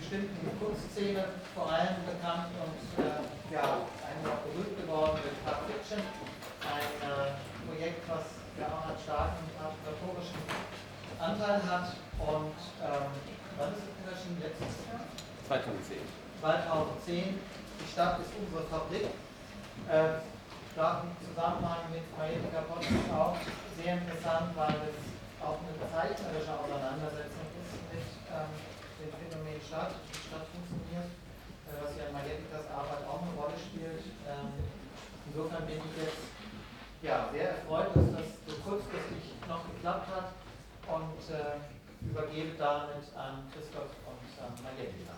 bestimmten Kunstszene vor allem bekannt und ja, eigentlich auch berühmt geworden mit Pulp Fiction, ein Projekt, was ja auch einen starken partikatorischen Anteil hat. Und wann ist es erschienen? Letztes Jahr? 2010. 2010. Die Stadt ist unsere Fabrik. Stark im Zusammenhang mit Majetica Podcast auch sehr interessant, weil es auch eine zeichnerische Auseinandersetzung ist mit dem Phänomen Stadt, wie die Stadt funktioniert, was ja in Majeticas Arbeit auch eine Rolle spielt. Insofern bin ich jetzt ja, sehr erfreut, dass das so kurzfristig noch geklappt hat und übergebe damit an Christoph und an Majetica.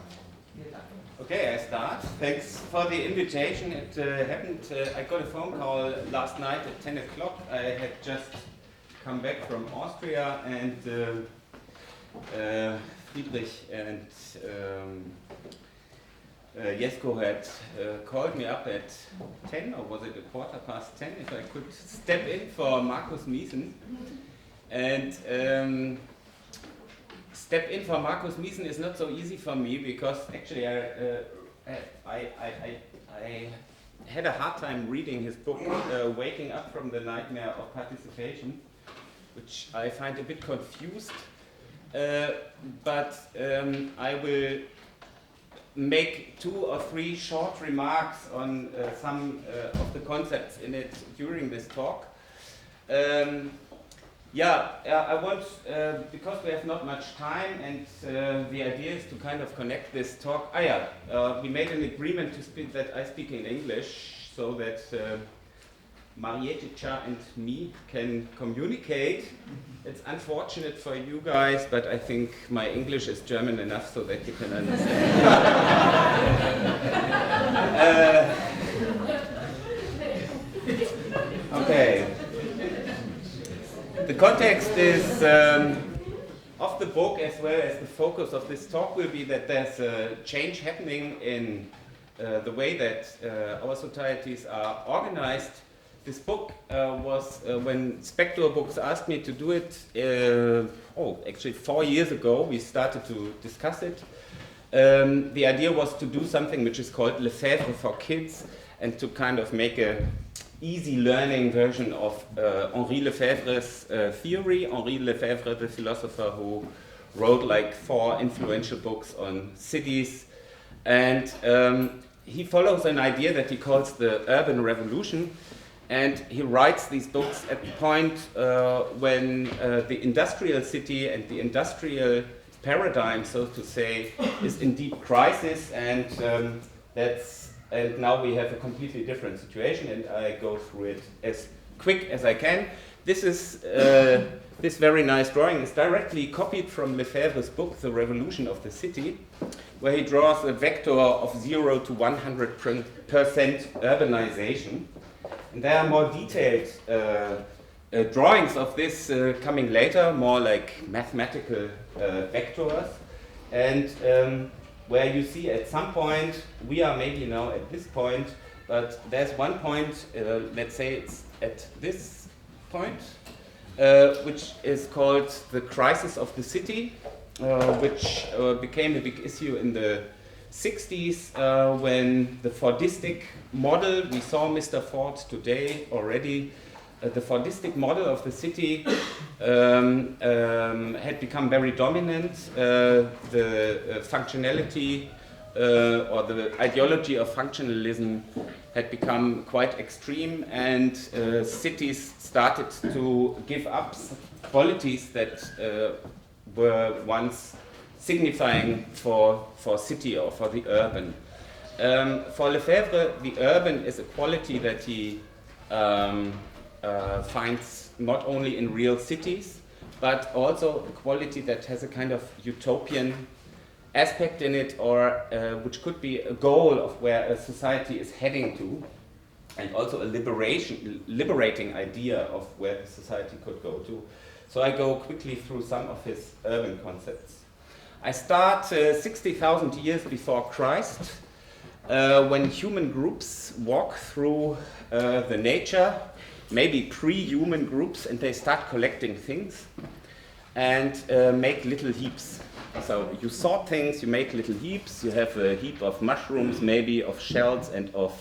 Vielen Dank. Okay, I start. Thanks for the invitation. It happened, I got a phone call last night at 10 o'clock. I had just come back from Austria and Friedrich and Jesko had called me up at 10, or was it a 10:15, if I could step in for Markus Miesen. And step in for Markus Miesen is not so easy for me because actually I had a hard time reading his book, Waking Up from the Nightmare of Participation, which I find a bit confused, but I will make 2 or 3 short remarks on some of the concepts in it during this talk. I want, because we have not much time and the idea is to kind of connect this talk. We made an agreement that I speak in English so that Marietta and me can communicate. It's unfortunate for you guys, but I think my English is German enough so that you can understand. Okay. The context is of the book, as well as the focus of this talk will be that there's a change happening in the way that our societies are organized. This book was, when Spector Books asked me to do it, actually 4 years ago, we started to discuss it. The idea was to do something which is called Lefebvre for Kids, and to kind of make a easy learning version of Henri Lefebvre's theory. Henri Lefebvre, the philosopher who wrote like 4 influential books on cities. And he follows an idea that he calls the urban revolution. And he writes these books at the point when the industrial city and the industrial paradigm, so to say, is in deep crisis, and and now we have a completely different situation, and I go through it as quick as I can. This is this very nice drawing is directly copied from Lefebvre's book, The Revolution of the City, where he draws a vector of 0 to 100% urbanization. And there are more detailed drawings of this coming later, more like mathematical vectors. And where you see at some point, we are maybe now at this point, but there's one point, let's say it's at this point, which is called the crisis of the city, which became a big issue in the 60s when the Fordistic model, we saw Mr. Ford today already, the Fordistic model of the city had become very dominant. The functionality or the ideology of functionalism had become quite extreme, and cities started to give up qualities that were once signifying for city or for the urban. For Lefebvre, the urban is a quality that he finds not only in real cities, but also a quality that has a kind of utopian aspect in it, or which could be a goal of where a society is heading to, and also a liberating idea of where a society could go to. So I go quickly through some of his urban concepts. I start 60,000 years before Christ, when human groups walk through the nature, maybe pre-human groups, and they start collecting things and make little heaps. So you sort things, you make little heaps, you have a heap of mushrooms, maybe of shells and of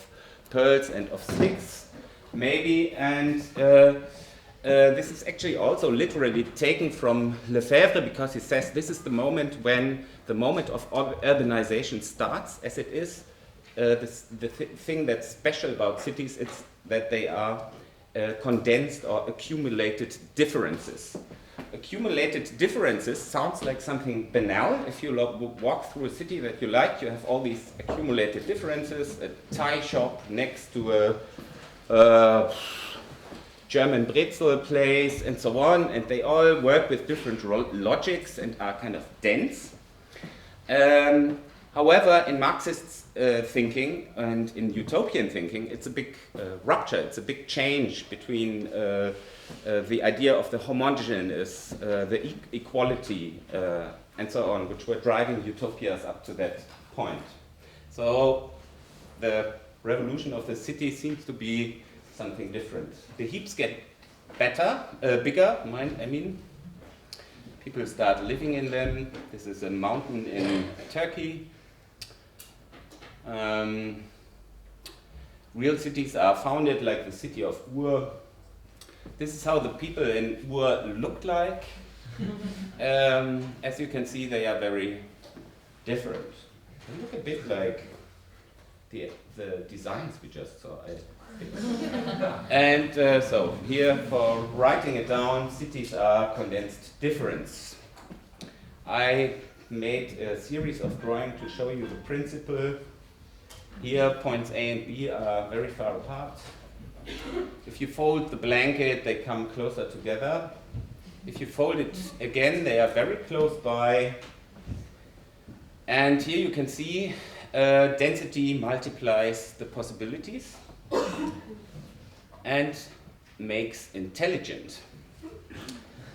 pearls and of sticks, maybe, and this is actually also literally taken from Lefebvre, because he says this is the moment when the moment of urbanization starts, as it is. The thing that's special about cities is that they are condensed or accumulated differences. Accumulated differences sounds like something banal. If you walk through a city that you like, you have all these accumulated differences, a Thai shop next to a German Brezel place and so on, and they all work with different logics and are kind of dense. However, in Marxist thinking and in utopian thinking, it's a big rupture, it's a big change between the idea of the homogeneous, the equality, and so on, which were driving utopias up to that point. So the revolution of the city seems to be something different. The heaps get bigger, I mean. People start living in them. This is a mountain in Turkey. Real cities are founded, like the city of Ur. This is how the people in Ur looked like. As you can see, they are very different. They look a bit like the designs we just saw. And so here, for writing it down, cities are condensed difference. I made a series of drawings to show you the principle. Here, points A and B are very far apart. If you fold the blanket, they come closer together. If you fold it again, they are very close by. And here you can see density multiplies the possibilities and makes intelligent.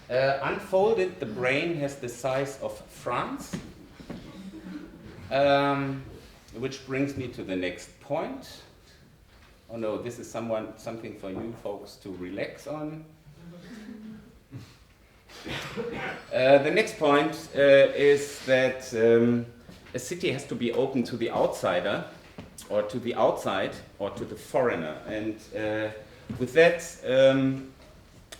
Unfolded, the brain has the size of France, which brings me to the next point. Oh no, this is something for you folks to relax on. The next point is that a city has to be open to the outsider, or to the outside, or to the foreigner. And with that,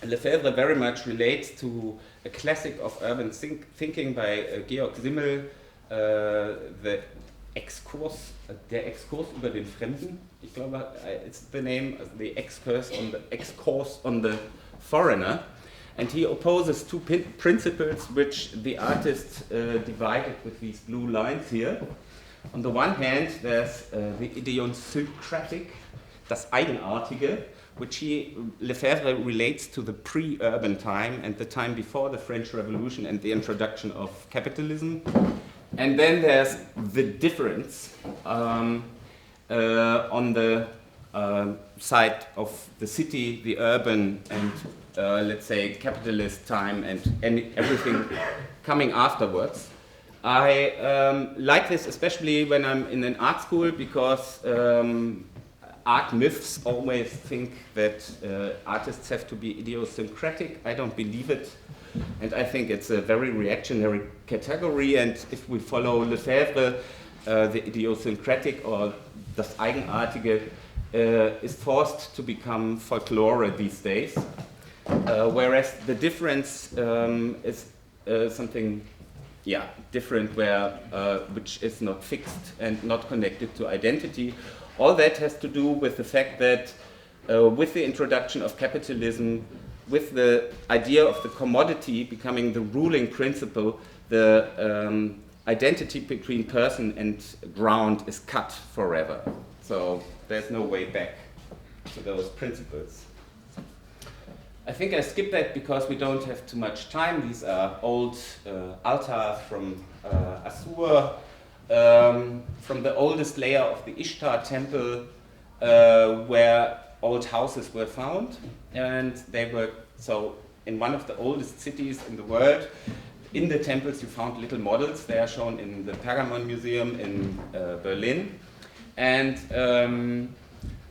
Lefebvre very much relates to a classic of urban thinking by Georg Simmel, der Exkurs über den Fremden. Ich glaube, it's the name, the Exkurs on the foreigner. And he opposes two principles which the artist divided with these blue lines here. On the one hand, there's the idiosyncratic, das Eigenartige, which Lefebvre relates to the pre-urban time and the time before the French Revolution and the introduction of capitalism. And then there's the difference on the side of the city, the urban and let's say capitalist time and everything coming afterwards. I like this especially when I'm in an art school, because art myths always think that artists have to be idiosyncratic. I don't believe it, and I think it's a very reactionary category, and if we follow Lefebvre, the idiosyncratic or das Eigenartige is forced to become folklore these days, whereas the difference is something different, which is not fixed and not connected to identity. All that has to do with the fact that with the introduction of capitalism, with the idea of the commodity becoming the ruling principle, the identity between person and ground is cut forever. So there's no way back to those principles. I think I skipped that because we don't have too much time. These are old altars from Assur, from the oldest layer of the Ishtar temple, where old houses were found. And they were, so in one of the oldest cities in the world, in the temples you found little models. They are shown in the Pergamon Museum in Berlin. And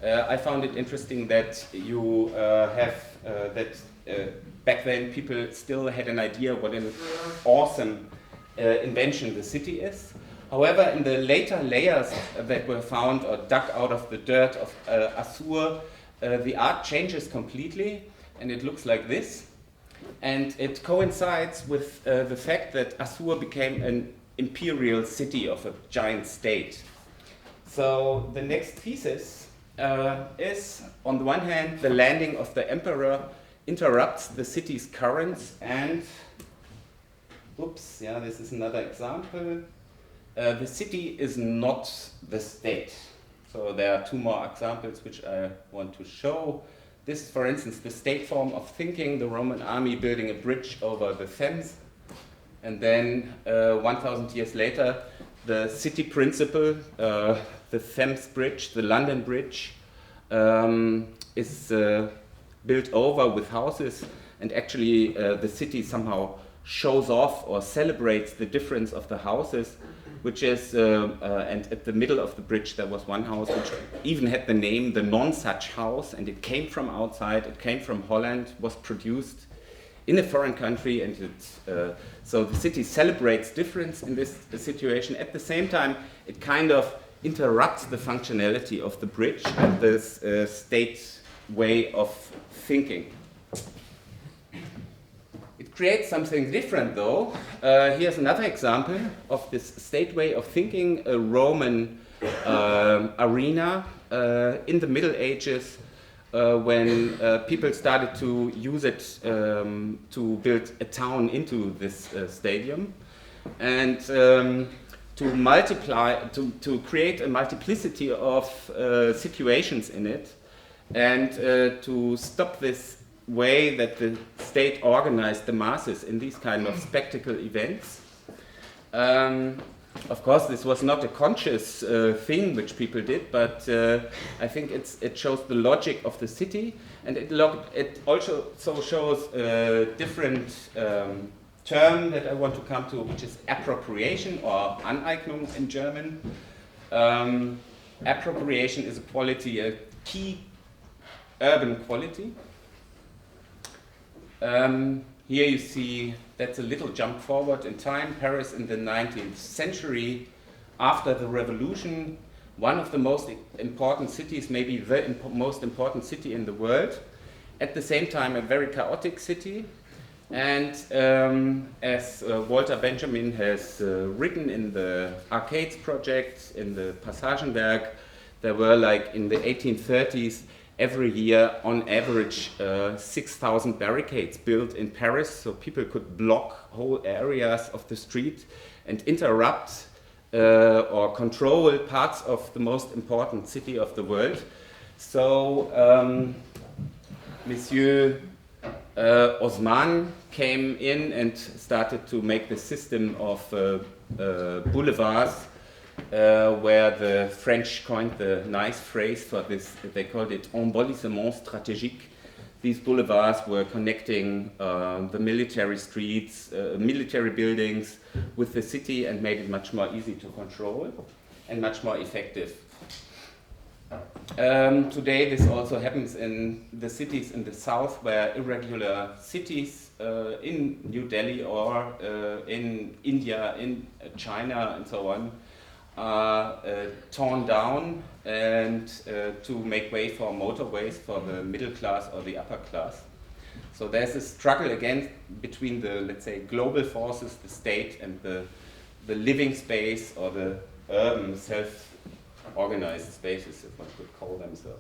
I found it interesting that you have back then people still had an idea what an awesome invention the city is. However, in the later layers that were found or dug out of the dirt of Assur, the art changes completely, and it looks like this. And it coincides with the fact that Assur became an imperial city of a giant state. So the next thesis is, on the one hand, the landing of the emperor interrupts the city's currents, and, oops, yeah, this is another example. The city is not the state. So there are two more examples which I want to show. This is, for instance, the state form of thinking, the Roman army building a bridge over the Thames. And then 1,000 years later, the city principle, the Thames Bridge, the London Bridge, is built over with houses, and actually the city somehow shows off or celebrates the difference of the houses, which is, and at the middle of the bridge there was one house which even had the name the Nonsuch House, and it came from outside, it came from Holland, was produced in a foreign country, and so the city celebrates difference in this situation. At the same time, it kind of interrupts the functionality of the bridge and this state way of thinking. It creates something different, though. Here's another example of this state way of thinking, a Roman arena in the Middle Ages, when people started to use it to build a town into this stadium, and to multiply, to create a multiplicity of situations in it, and to stop this way that the state organized the masses in these kind of spectacle events. Of course, this was not a conscious thing which people did, but I think it shows the logic of the city, and it also shows a different term that I want to come to, which is appropriation, or Aneignung in German. Appropriation is a quality, a key urban quality. Here you see, that's a little jump forward in time. Paris in the 19th century, after the revolution, one of the most important cities, maybe the most important city in the world. At the same time, a very chaotic city. And as Walter Benjamin has written in the Arcades project, in the Passagenwerk, there were, like in the 1830s, every year, on average, 6,000 barricades built in Paris, so people could block whole areas of the street and interrupt or control parts of the most important city of the world. So Monsieur Osman came in and started to make the system of boulevards, where the French coined the nice phrase for this. They called it embellissement stratégique. These boulevards were connecting the military streets, military buildings with the city, and made it much more easy to control and much more effective. Today this also happens in the cities in the south, where irregular cities in New Delhi or in India, in China and so on, are torn down, and to make way for motorways for the middle class or the upper class. So there's a struggle again between the, let's say, global forces, the state, and the living space, or the urban self-organized spaces, if one could call them so.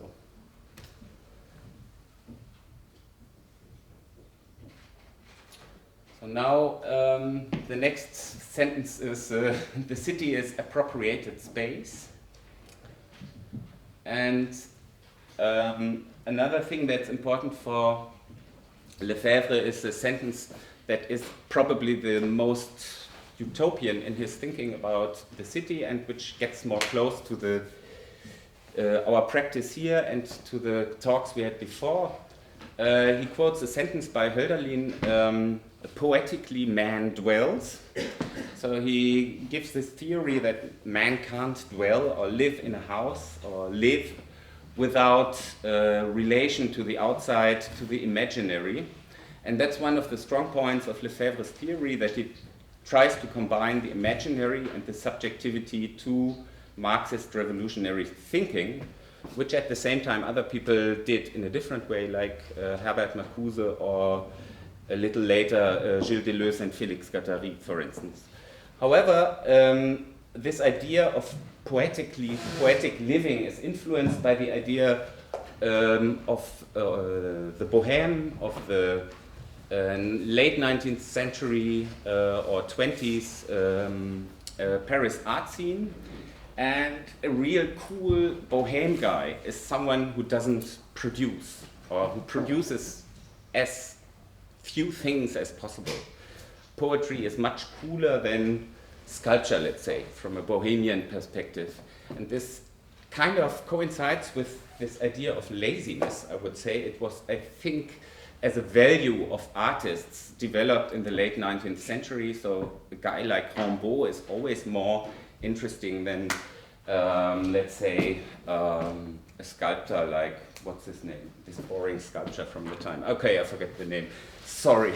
So now the next sentence is the city is appropriated space. And another thing that's important for Lefebvre is a sentence that is probably the most utopian in his thinking about the city, and which gets more close to the our practice here and to the talks we had before. He quotes a sentence by Hölderlin, poetically man dwells. So he gives this theory that man can't dwell or live in a house or live without relation to the outside, to the imaginary. And that's one of the strong points of Lefebvre's theory, that he tries to combine the imaginary and the subjectivity to Marxist revolutionary thinking, which at the same time other people did in a different way, like Herbert Marcuse or a little later Gilles Deleuze and Félix Guattari, for instance. However, this idea of poetic living is influenced by the idea of the bohème of the late 19th century or 20s Paris art scene. And a real cool bohème guy is someone who doesn't produce, or who produces as few things as possible. Poetry is much cooler than sculpture, let's say, from a bohemian perspective. And this kind of coincides with this idea of laziness, I would say. It was, I think, as a value of artists developed in the late 19th century. So a guy like Rimbaud is always more interesting than, let's say, a sculptor like, what's his name? This boring sculpture from the time. Okay, I forget the name. Sorry.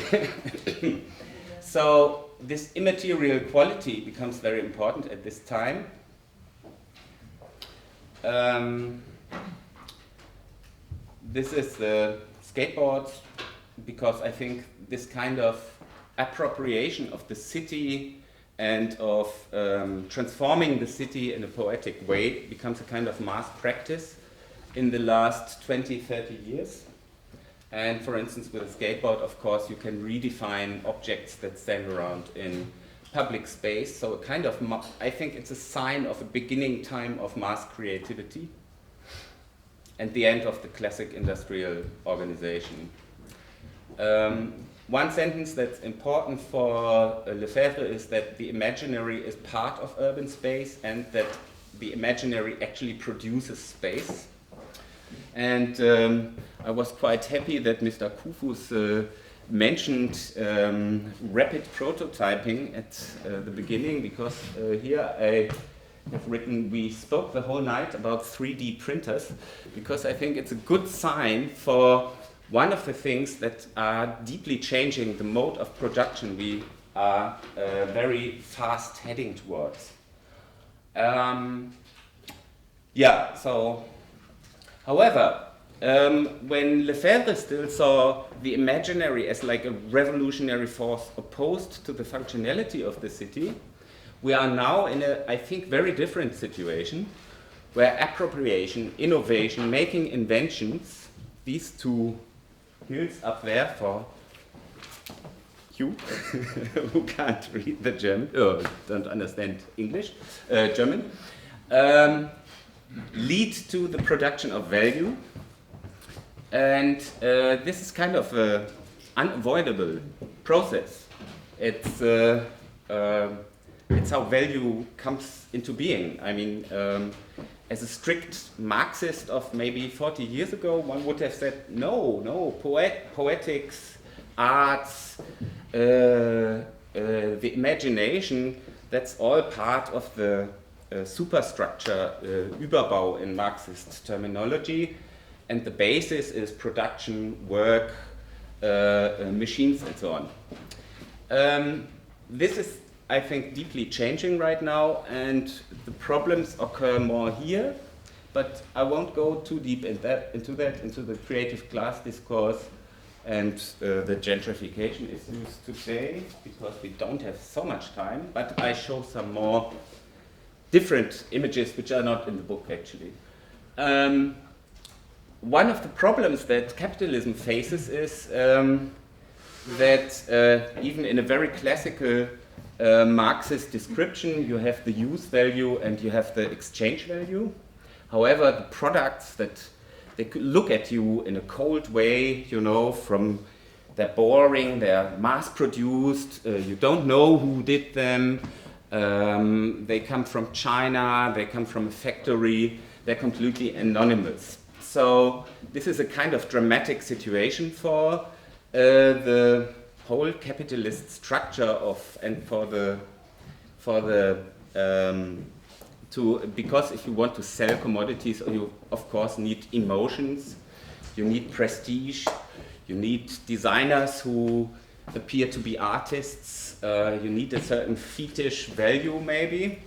So this immaterial quality becomes very important at this time. This is the skateboard, because I think this kind of appropriation of the city and of transforming the city in a poetic way becomes a kind of mass practice in the last 20, 30 years. And for instance, with a skateboard, of course, you can redefine objects that stand around in public space. So a kind of, I think it's a sign of a beginning time of mass creativity and the end of the classic industrial organization. One sentence that's important for Lefebvre is that the imaginary is part of urban space and that the imaginary actually produces space. And I was quite happy that Mr. Kufus mentioned rapid prototyping at the beginning, because here I have written, we spoke the whole night about 3D printers, because I think it's a good sign for one of the things that are deeply changing the mode of production we are very fast heading towards. However, when Lefebvre still saw the imaginary as like a revolutionary force opposed to the functionality of the city, we are now in a, I think, very different situation where appropriation, innovation, making inventions, these two hills up there for you who can't read the German, don't understand English, German, lead to the production of value. And this is kind of an unavoidable process. It's how value comes into being. I mean, as a strict Marxist of maybe 40 years ago, one would have said, no, poetics, arts, the imagination, that's all part of the superstructure, Überbau in Marxist terminology, and the basis is production, work, machines, and so on. This is, I think, deeply changing right now, and the problems occur more here, but I won't go too deep into the creative class discourse and the gentrification issues today, because we don't have so much time, but I show some more different images which are not in the book, actually. One of the problems that capitalism faces is that even in a very classical Marxist description, you have the use value and you have the exchange value. However, the products that they could look at you in a cold way, you know, they're boring, they're mass-produced, you don't know who did them, they come from China, they come from a factory, they're completely anonymous. So this is a kind of dramatic situation for the whole capitalist structure because if you want to sell commodities, you of course need emotions, you need prestige, you need designers who appear to be artists. You need a certain fetish value, maybe.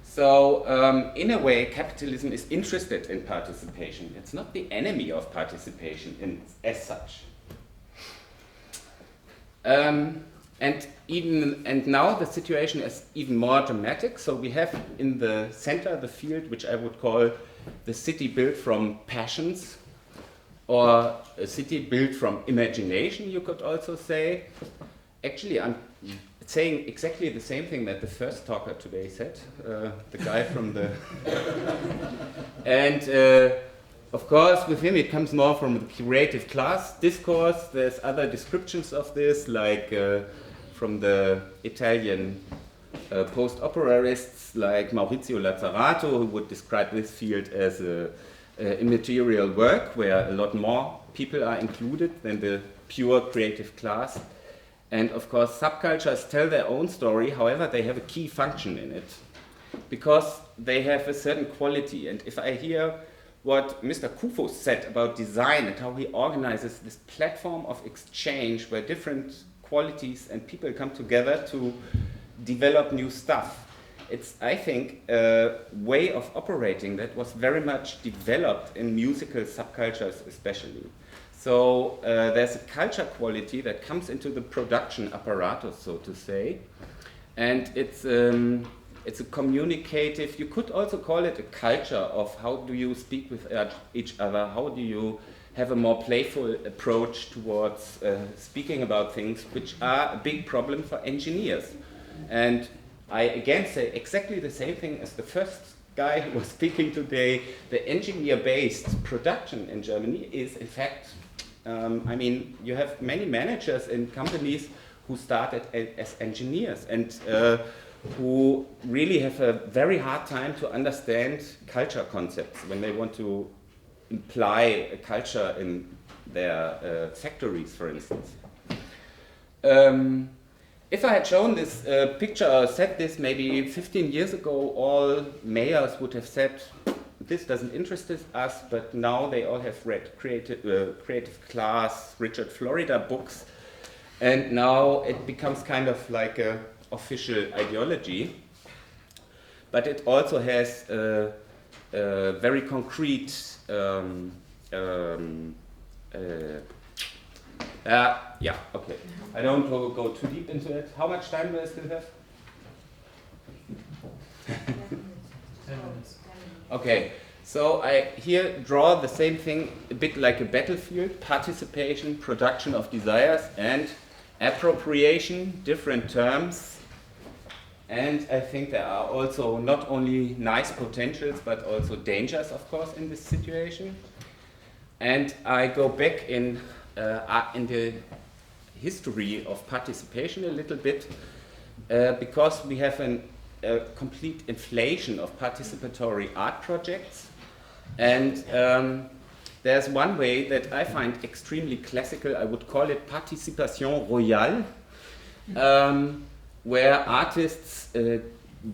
So, in a way, capitalism is interested in participation. It's not the enemy of participation as such. And now the situation is even more dramatic. So we have in the center the field which I would call the city built from passions, or a city built from imagination, you could also say. Actually, I'm saying exactly the same thing that the first talker today said, the guy from the... And of course, with him it comes more from the creative class discourse. There's other descriptions of this, like from the Italian post-operarists like Maurizio Lazzarato, who would describe this field as a immaterial work where a lot more people are included than the pure creative class. And of course, subcultures tell their own story, however, they have a key function in it, because they have a certain quality. And if I hear what Mr. Kufo said about design and how he organizes this platform of exchange where different qualities and people come together to develop new stuff, it's, I think, a way of operating that was very much developed in musical subcultures especially. So there's a culture quality that comes into the production apparatus, so to say, and it's a communicative, you could also call it a culture of how do you speak with each other, how do you have a more playful approach towards speaking about things which are a big problem for engineers. And I again say exactly the same thing as the first guy who was speaking today. The engineer-based production in Germany is in fact, I mean, you have many managers in companies who started as engineers and who really have a very hard time to understand culture concepts when they want to imply a culture in their factories, for instance. If I had shown this picture or said this maybe 15 years ago, all mayors would have said, this doesn't interest us, but now they all have read Creative Class, Richard Florida books, and now it becomes kind of like a official ideology, but it also has a very concrete yeah, okay. I don't go too deep into it. How much time do I still have? 10 minutes. Okay, so I here draw the same thing, a bit like a battlefield: participation, production of desires, and appropriation, different terms. And I think there are also not only nice potentials, but also dangers, of course, in this situation. And I go back in the history of participation a little bit, because we have a complete inflation of participatory art projects. And there's one way that I find extremely classical. I would call it participation royale, where artists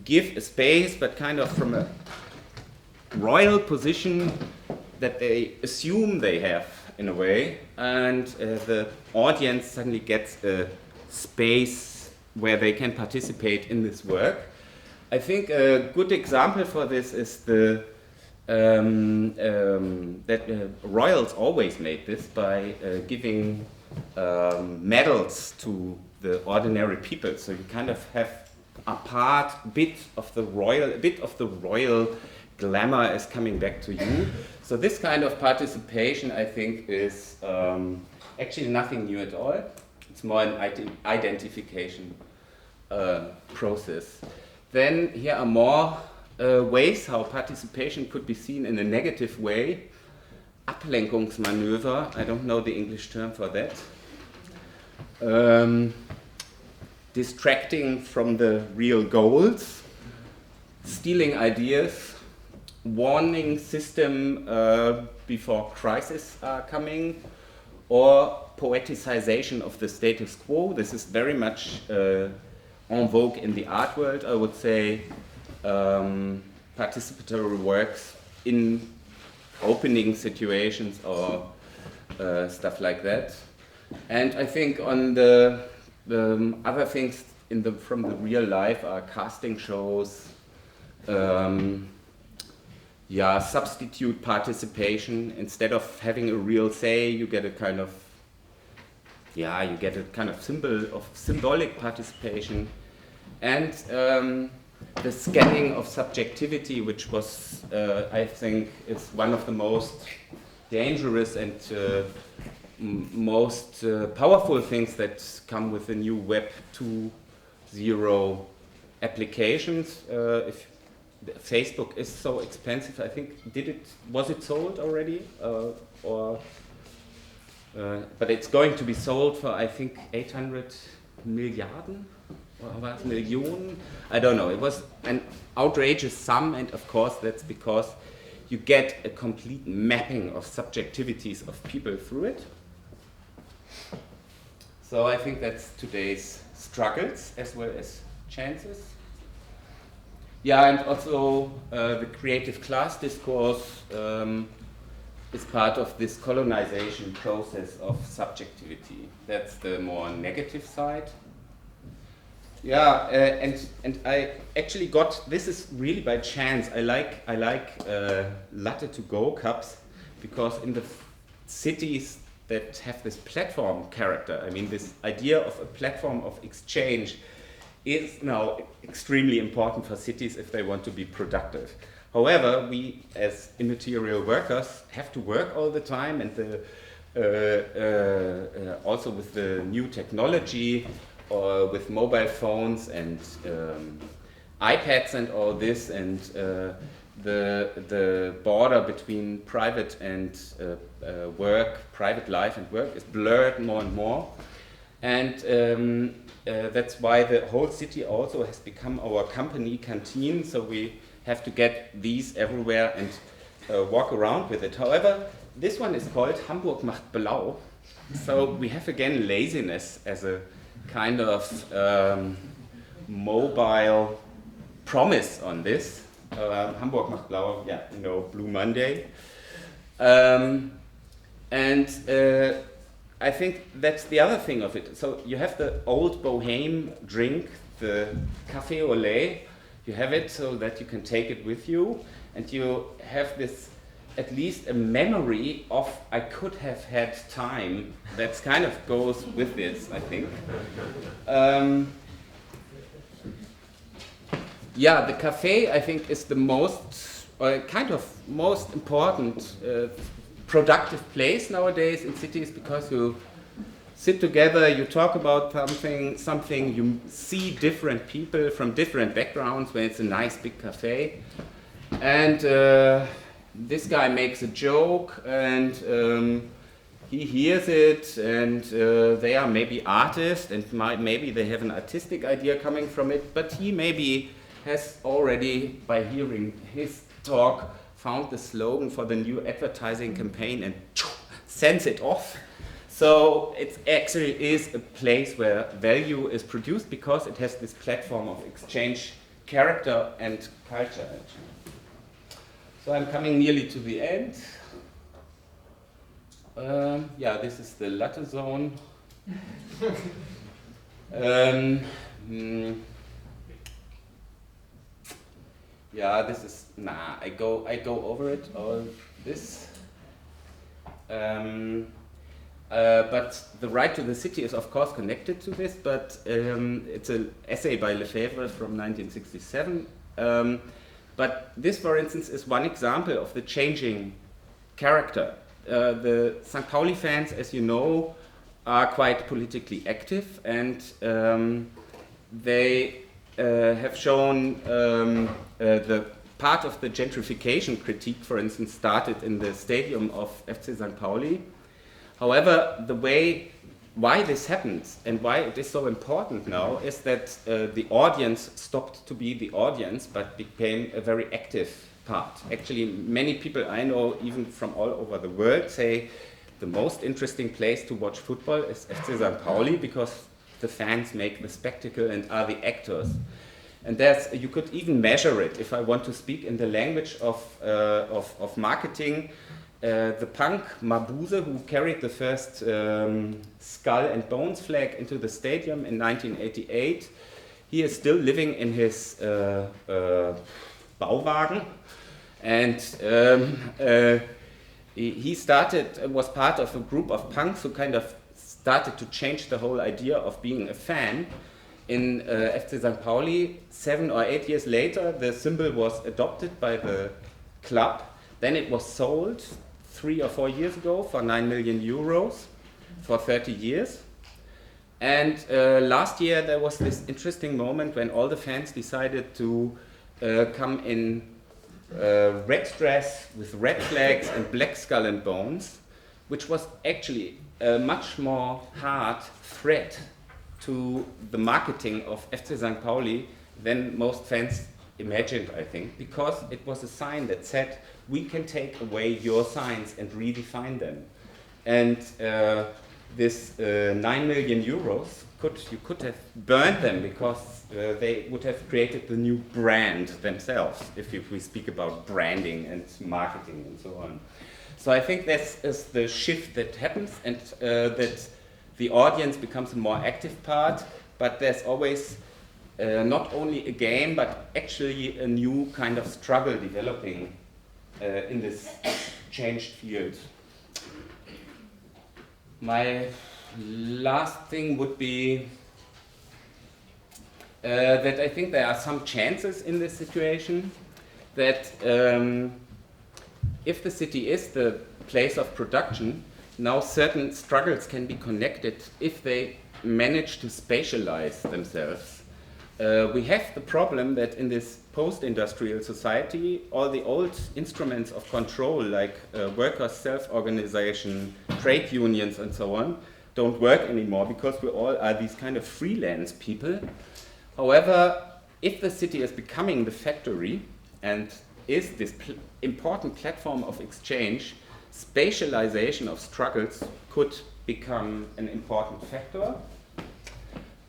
give a space, but kind of from a royal position that they assume they have in a way, and the audience suddenly gets a space where they can participate in this work. I think a good example for this is the royals always made this by giving medals to the ordinary people. So you kind of have a bit of the royal glamour is coming back to you. So this kind of participation, I think, is actually nothing new at all. It's more an identification process. Then here are more ways how participation could be seen in a negative way. Ablenkungsmanöver, I don't know the English term for that. Distracting from the real goals, stealing ideas, warning system before crises are coming, or poeticization of the status quo. This is very much en vogue in the art world, I would say. Participatory works in opening situations or stuff like that. And I think on the other things from the real life are casting shows, substitute participation. Instead of having a real say, you get a kind of symbolic participation, and the scanning of subjectivity, which was, I think, is one of the most dangerous and most powerful things that come with the new Web 2.0 applications. If Facebook is so expensive, I think, was it sold already? But it's going to be sold for, I think, 800 milliarden? Or was it million? I don't know. It was an outrageous sum, and of course that's because you get a complete mapping of subjectivities of people through it. So I think that's today's struggles as well as chances. Yeah, and also the creative class discourse is part of this colonization process of subjectivity. That's the more negative side. Yeah, and I actually got, this is really by chance. I like latte to go cups, because in the cities that have this platform character, I mean, this idea of a platform of exchange is now extremely important for cities if they want to be productive. However, we as immaterial workers have to work all the time, and also with the new technology, or with mobile phones and iPads and all this, and the border between private and private life and work is blurred more and more. And that's why the whole city also has become our company canteen, so we have to get these everywhere and walk around with it. However, this one is called Hamburg macht blau, so we have again laziness as a kind of mobile promise on this. Hamburg macht blau, yeah, you know, Blue Monday. I think that's the other thing of it. So you have the old bohème drink, the café au lait. You have it so that you can take it with you, and you have this, at least a memory of, I could have had time. That kind of goes with this, I think. Yeah, the cafe, I think, is the most important productive place nowadays in cities, because you sit together, you talk about something, you see different people from different backgrounds when it's a nice big cafe. And this guy makes a joke, and he hears it, and they are maybe artists, and maybe they have an artistic idea coming from it, but he maybe has already, by hearing his talk, found the slogan for the new advertising campaign and sends it off. So it actually is a place where value is produced, because it has this platform of exchange, character and culture. So I'm coming nearly to the end. Yeah, this is the latte zone. Yeah, this is, I go over it, all this. But the right to the city is of course connected to this, but it's an essay by Lefebvre from 1967. But this, for instance, is one example of the changing character. The St. Pauli fans, as you know, are quite politically active, and they have shown the part of the gentrification critique, for instance, started in the stadium of FC St. Pauli. However, the way why this happens and why it is so important now is that the audience stopped to be the audience, but became a very active part. Actually, many people I know, even from all over the world, say the most interesting place to watch football is FC St. Pauli, because the fans make the spectacle and are the actors. And you could even measure it. If I want to speak in the language of marketing, the punk Mabuse, who carried the first skull and bones flag into the stadium in 1988, he is still living in his Bauwagen, and he was part of a group of punks who kind of started to change the whole idea of being a fan. In FC St. Pauli, 7 or 8 years later, the symbol was adopted by the club. Then it was sold 3 or 4 years ago for 9 million euros for 30 years. And last year there was this interesting moment when all the fans decided to come in red dress with red flags and black skull and bones, which was actually a much more hard threat to the marketing of FC St. Pauli than most fans imagined, I think, because it was a sign that said, we can take away your signs and redefine them. And this 9 million euros, you could have burned them because they would have created the new brand themselves, if we speak about branding and marketing and so on. So I think this is the shift that happens, and that the audience becomes a more active part, but there's always not only a game, but actually a new kind of struggle developing in this changed field. My last thing would be that I think there are some chances in this situation that if the city is the place of production, now certain struggles can be connected if they manage to spatialize themselves. We have the problem that in this post-industrial society, all the old instruments of control, like workers' self-organization, trade unions and so on, don't work anymore because we all are these kind of freelance people. However, if the city is becoming the factory and is this important platform of exchange, spatialization of struggles could become an important factor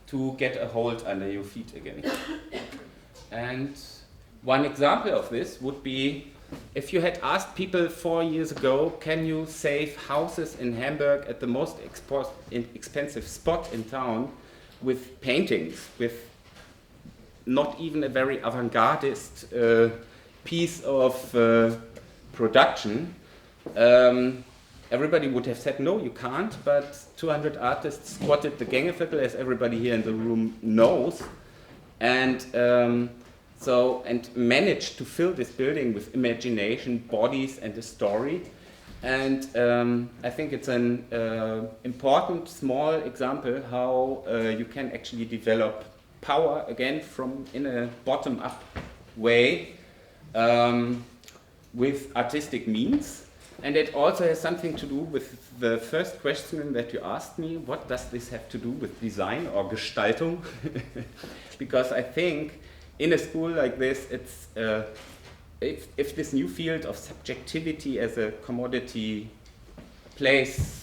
to get a hold under your feet again. And one example of this would be if you had asked people 4 years ago, can you save houses in Hamburg at the most expensive spot in town with paintings, with not even a very avant-gardist piece of production, everybody would have said, no, you can't, but 200 artists squatted the Gängeviertel, as everybody here in the room knows, and managed to fill this building with imagination, bodies, and a story. And I think it's an important small example how you can actually develop power again from in a bottom-up way with artistic means. And it also has something to do with the first question that you asked me, what does this have to do with design or Gestaltung? Because I think in a school like this, it's if this new field of subjectivity as a commodity place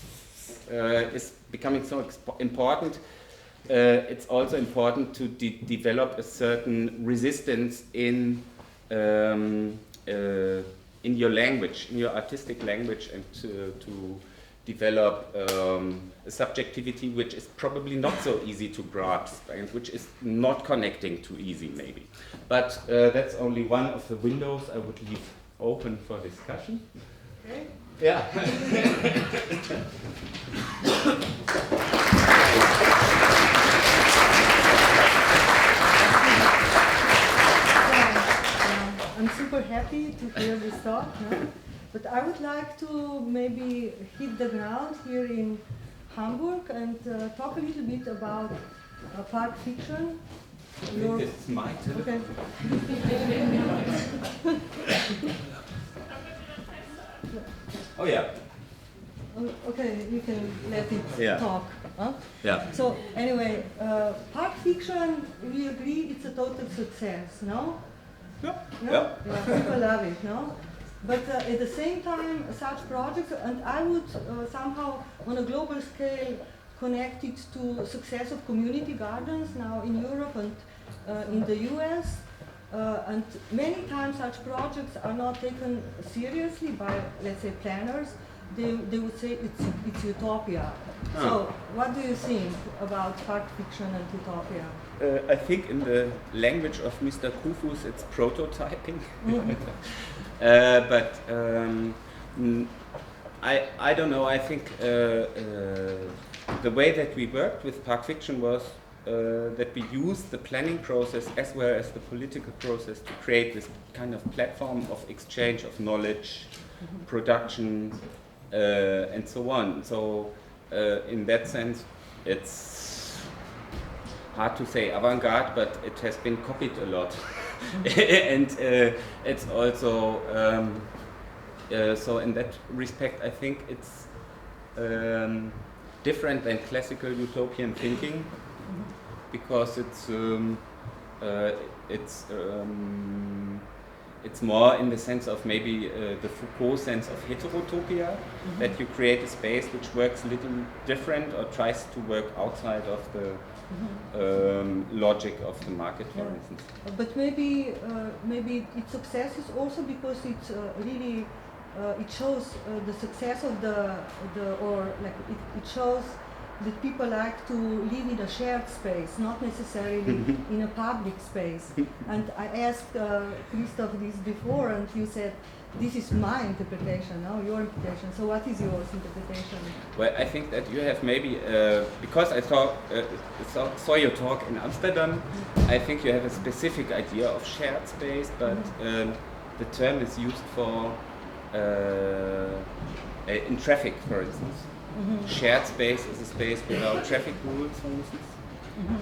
is becoming so important, it's also important to develop a certain resistance in your language, in your artistic language, and to develop a subjectivity which is probably not so easy to grasp and which is not connecting too easy maybe. But that's only one of the windows I would leave open for discussion. Okay. Yeah. I'm super happy to hear this talk, no? But I would like to maybe hit the ground here in Hamburg and talk a little bit about park fiction. This is my turn. Okay. Oh yeah. Okay, you can let it talk. Huh? Yeah. So anyway, park fiction, we agree it's a total success, no? Yeah. No? Yeah. Yeah, people love it, no? But at the same time, such projects, and I would somehow, on a global scale, connect it to success of community gardens now in Europe and in the US. And many times such projects are not taken seriously by, let's say, planners. They would say it's utopia. Ah. So what do you think about fact fiction and utopia? I think in the language of Mr. Kufus, it's prototyping. But I don't know. I think the way that we worked with Park Fiction was that we used the planning process as well as the political process to create this kind of platform of exchange of knowledge, production, and so on. So in that sense, it's hard to say avant-garde, but it has been copied a lot. And it's also, so in that respect, I think it's different than classical utopian thinking, because it's more in the sense of maybe the Foucault sense of heterotopia, that you create a space which works a little different or tries to work outside of the logic of the market, for instance. But maybe its success is also because it's really it shows the success of it shows that people like to live in a shared space, not necessarily in a public space. And I asked Christoph this before, and you said, this is my interpretation, no, your interpretation. So what is yours interpretation? Well, I think that you have maybe, because I saw your talk in Amsterdam, I think you have a specific idea of shared space, but the term is used for, in traffic, for instance. Shared space is a space without traffic rules, for instance.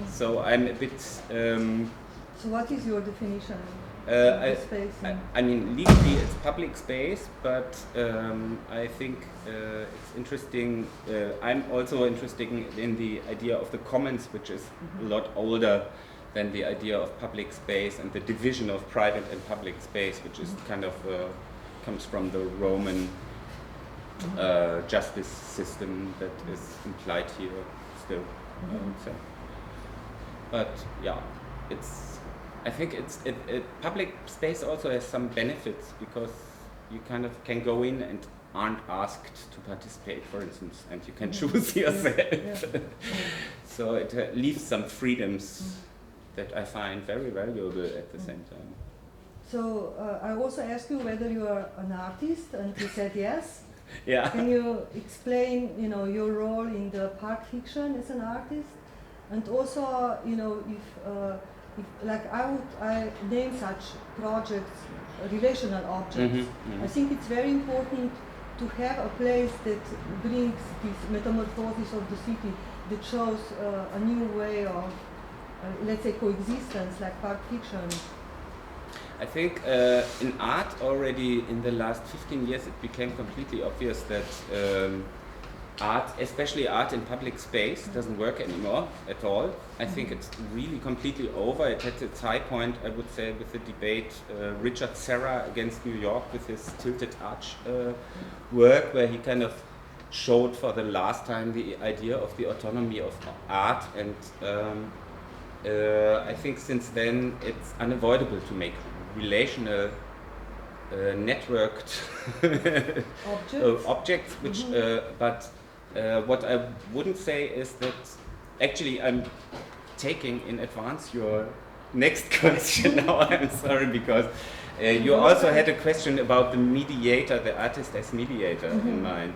So I'm a bit... so what is your definition of space? I mean, legally it's public space, but I think it's interesting. I'm also interested in the idea of the commons, which is a lot older than the idea of public space and the division of private and public space, which is kind of comes from the Roman justice system that is implied here still. So. But yeah, I think public space also has some benefits, because you kind of can go in and aren't asked to participate, for instance, and you can choose yourself. So it leaves some freedoms that I find very valuable at the same time. So I also asked you whether you are an artist, and you said yes. Yeah. Can you explain, your role in the Park Fiction as an artist, and also, if like I name such projects relational objects. I think it's very important to have a place that brings this metamorphosis of the city, that shows a new way of, let's say, coexistence, like Park Fiction. I think in art already in the last 15 years it became completely obvious that art, especially art in public space, doesn't work anymore at all. I think it's really completely over. It had its high point, I would say, with the debate Richard Serra against New York with his Tilted Arch work, where he kind of showed for the last time the idea of the autonomy of art, and I think since then it's unavoidable to make relational networked objects, which but what I wouldn't say is that actually I'm taking in advance your next question now. I'm sorry, because you also had a question about the mediator, the artist as mediator in mind,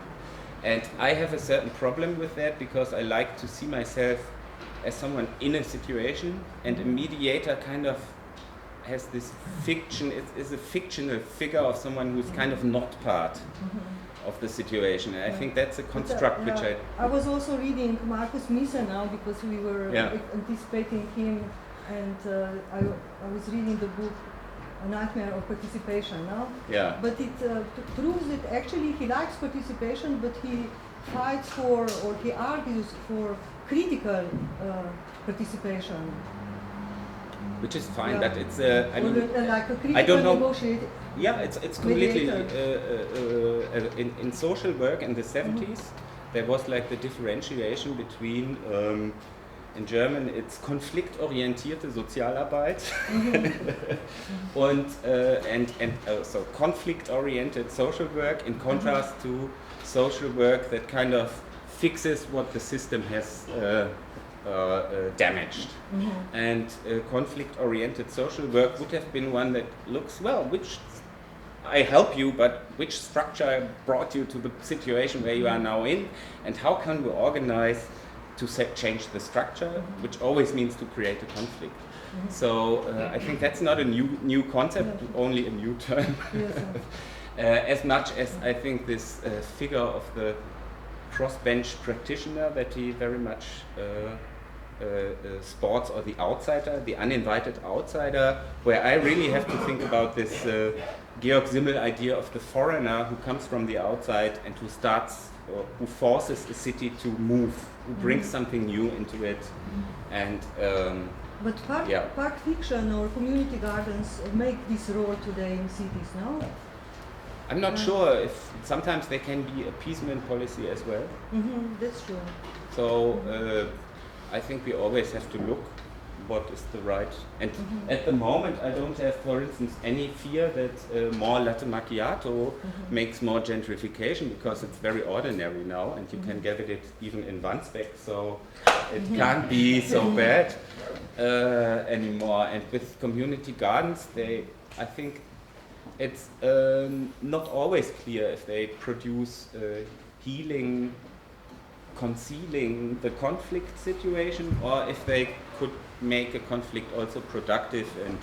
and I have a certain problem with that, because I like to see myself as someone in a situation, and a mediator kind of has this fiction, it is a fictional figure of someone who's kind of not part of the situation. And I think that's a construct which I was also reading Marcus Misa now, because we were anticipating him, and I was reading the book A Nightmare of Participation now. Yeah. But it proves that actually he likes participation, but he fights for, or he argues for, critical participation. Which is fine, but it's I mean, like a critical I don't know. Negotiated. Yeah, it's completely in social work in the 70s. There was like the differentiation between in German it's konfliktorientierte Sozialarbeit so conflict-oriented social work in contrast to social work that kind of fixes what the system has damaged. And conflict-oriented social work would have been one that looks, well, which I help you, but which structure brought you to the situation where you are now in, and how can we organize to change the structure, which always means to create a conflict. So I think that's not a new concept, only a new term. As much as I think this figure of the crossbench practitioner that he very much sports, or the outsider, the uninvited outsider, where I really have to think about this Georg Simmel idea of the foreigner who comes from the outside and who starts, or who forces a city to move, who brings something new into it. And but park fiction or community gardens make this role today in cities, no? I'm not sure if sometimes they can be appeasement policy as well. That's true. So I think we always have to look what is the right. And at the moment, I don't have, for instance, any fear that more latte macchiato makes more gentrification, because it's very ordinary now, and you can get it even in Wandsbek, so it can't be so bad anymore. And with community gardens, I think it's not always clear if they produce healing, concealing the conflict situation, or if they could make a conflict also productive. And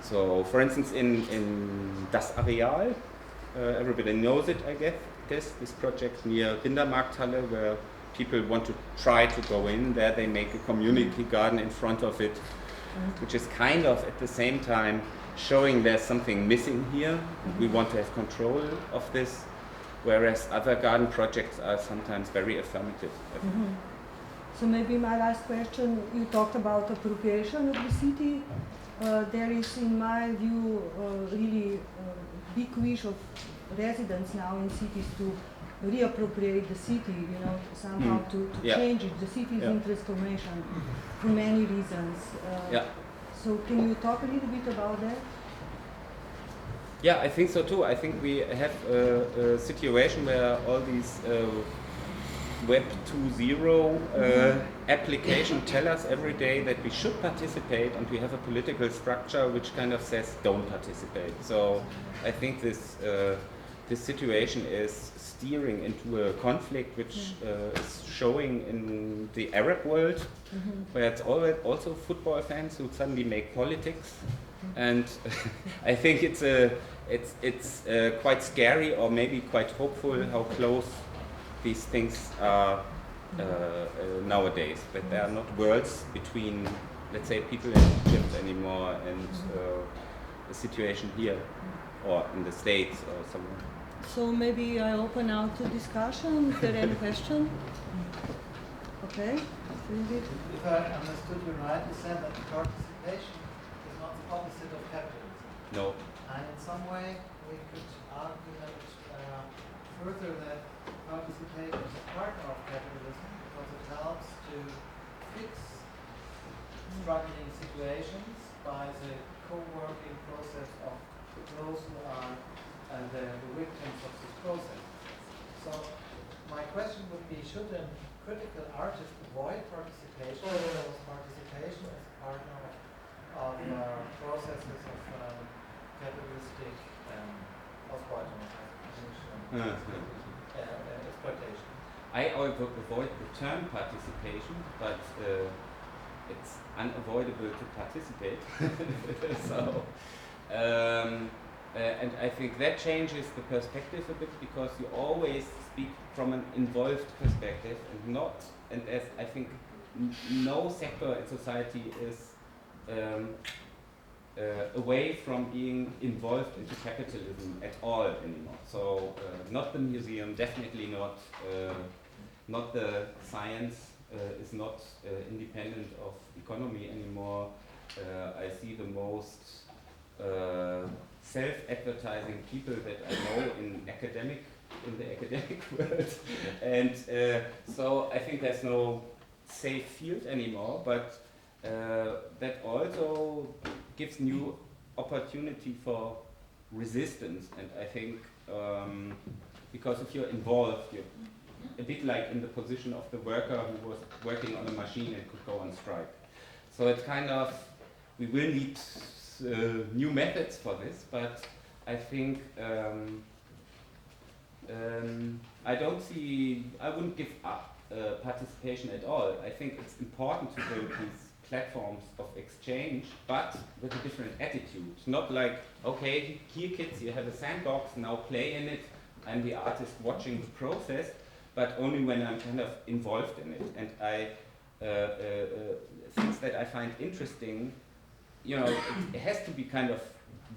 so, for instance, in Das Areal, everybody knows it, I guess, this project near Rindermarkthalle, where people want to try to go in. There they make a community garden in front of it, which is kind of at the same time showing there's something missing here. We want to have control of this, whereas other garden projects are sometimes very affirmative. So maybe my last question, you talked about appropriation of the city. There is, in my view, really big wish of residents now in cities to reappropriate the city, somehow to change it. The city is in transformation for many reasons. So can you talk a little bit about that? Yeah, I think so too. I think we have a situation where all these Web 2.0 applications tell us every day that we should participate, and we have a political structure which kind of says don't participate. So I think this situation is steering into a conflict which is showing in the Arab world, where it's also football fans who suddenly make politics. And I think it's quite scary, or maybe quite hopeful, how close these things are nowadays. That there are not worlds between, let's say, people in Egypt anymore and the situation here, or in the States, or somewhere. So maybe I open out to discussion. Is there any question? Okay. If I understood you right, you said that participation is not the opposite of capitalism. No. And in some way, we could argue that further that participation is a part of capitalism, because it helps to fix struggling situations by the co-working process of those who are the victims of this process. So my question would be, should a critical artist avoid participation, because participation is part of processes of capitalistic exploitation? I avoid the term participation, but it's unavoidable to participate. So, and I think that changes the perspective a bit, because you always speak from an involved perspective, and as I think no sector in society is away from being involved into capitalism at all anymore. So not the museum, definitely not the science is not independent of economy anymore. I see the most self-advertising people that I know in the academic world, and so I think there's no safe field anymore, but that also gives new opportunity for resistance. And I think because if you're involved, you're a bit like in the position of the worker who was working on a machine and could go on strike. So it's kind of, we will need new methods for this, but I think I wouldn't give up participation at all. I think it's important to build these platforms of exchange, but with a different attitude. Not like, okay, here kids, you have a sandbox, now play in it, I'm the artist watching the process, but only when I'm kind of involved in it. And I things that I find interesting, you know, it has to be kind of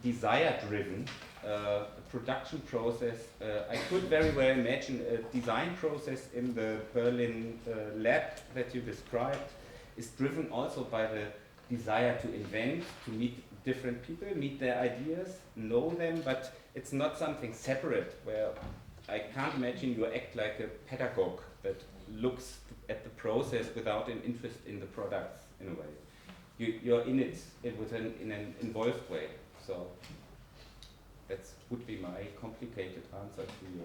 desire-driven, a production process. I could very well imagine a design process in the Berlin lab that you described is driven also by the desire to invent, to meet different people, meet their ideas, know them, but it's not something separate where I can't imagine you act like a pedagogue that looks at the process without an interest in the products in a way. You're in it in an involved way. So that would be my complicated answer to you.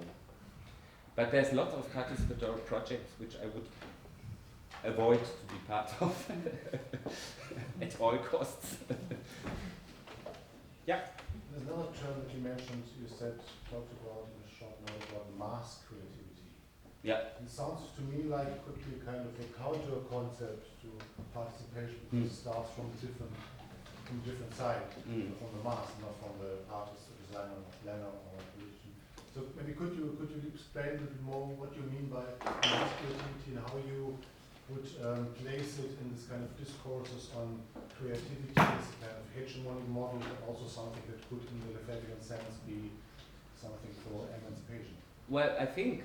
But there's lots of participatory projects which I would avoid to be part of at all costs. Yeah. There's another term that you mentioned, talked about in a short note about mass creativity. Yeah. It sounds to me like it could be kind of a counter concept to participation because it starts from different side, from the mass, not from the artist or designer or planner or politician. So maybe could you explain a little bit more what you mean by mass creativity and how you would place it in this kind of discourses on creativity as a kind of hegemony model, but also something that could, in the Lefebvrean sense, be something for emancipation? Well, I think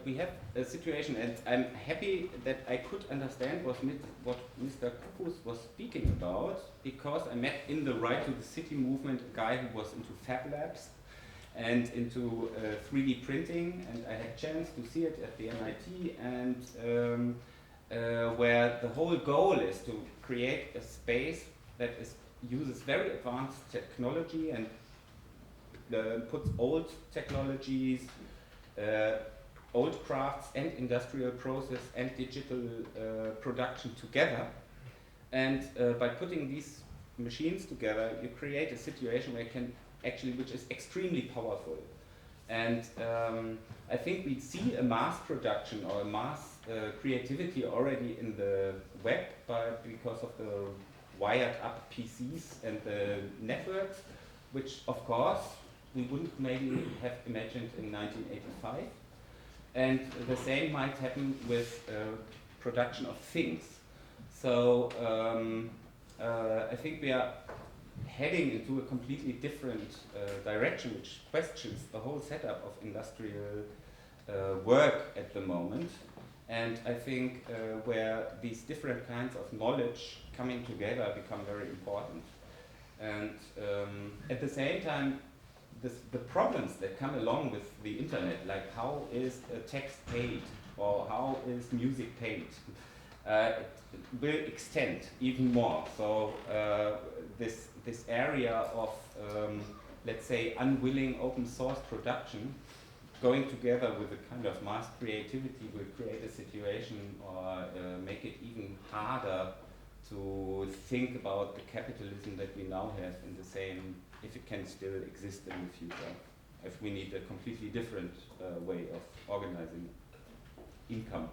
we have a situation, and I'm happy that I could understand what Mr. Kupus was speaking about, because I met in the Right to the City movement a guy who was into Fab Labs and into 3D printing, and I had a chance to see it at the MIT, and where the whole goal is to create a space that uses very advanced technology and puts old technologies, old crafts and industrial process and digital production together. And by putting these machines together, you create a situation where which is extremely powerful. And I think we see a mass production or a mass creativity already in the web because of the wired up PCs and the networks, which of course we wouldn't maybe have imagined in 1985. And the same might happen with production of things. So I think we are heading into a completely different direction, which questions the whole setup of industrial work at the moment. And I think where these different kinds of knowledge coming together become very important. And at the same time, the problems that come along with the internet, like how is a text paid or how is music paid, it will extend even more. So this area of, let's say, unwilling open source production going together with a kind of mass creativity will create a situation or make it even harder to think about the capitalism that we now have in the same, if it can still exist in the future, if we need a completely different way of organizing income.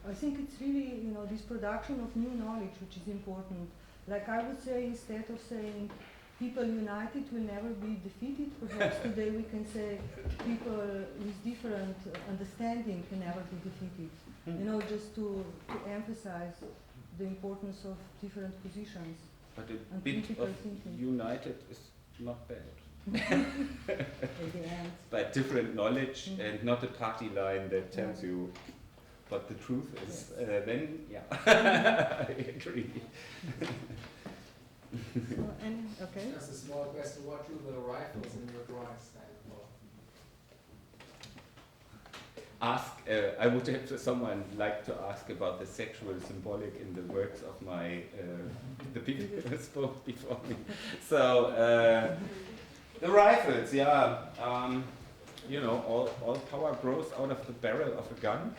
I think it's really, this production of new knowledge which is important. Like I would say, instead of saying people united will never be defeated, perhaps today we can say people with different understanding can never be defeated. Just to emphasize the importance of different positions. But a bit of thinking. united is not bad. At the end. But different knowledge and not a party line that tells you what the truth is. Yes. Then, yeah, I agree. Okay. Just a small question, what do the rifles in your drawings stand for? ask, I would have someone like to ask about the sexual symbolic in the works of my, the people who spoke before me. So, the rifles, yeah, you know, all power grows out of the barrel of a gun.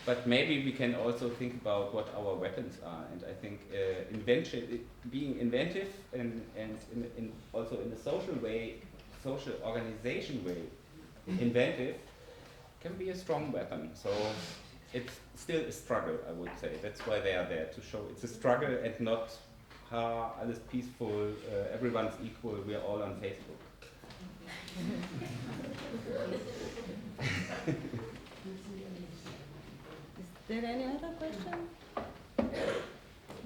But maybe we can also think about what our weapons are, and I think being inventive and also in a social way, social organization way, inventive can be a strong weapon. So it's still a struggle, I would say. That's why they are there, to show it's a struggle and not alles peaceful, everyone's equal, we are all on Facebook. Is there any other question?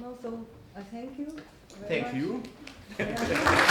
No, so I thank you. Thank you. Yeah.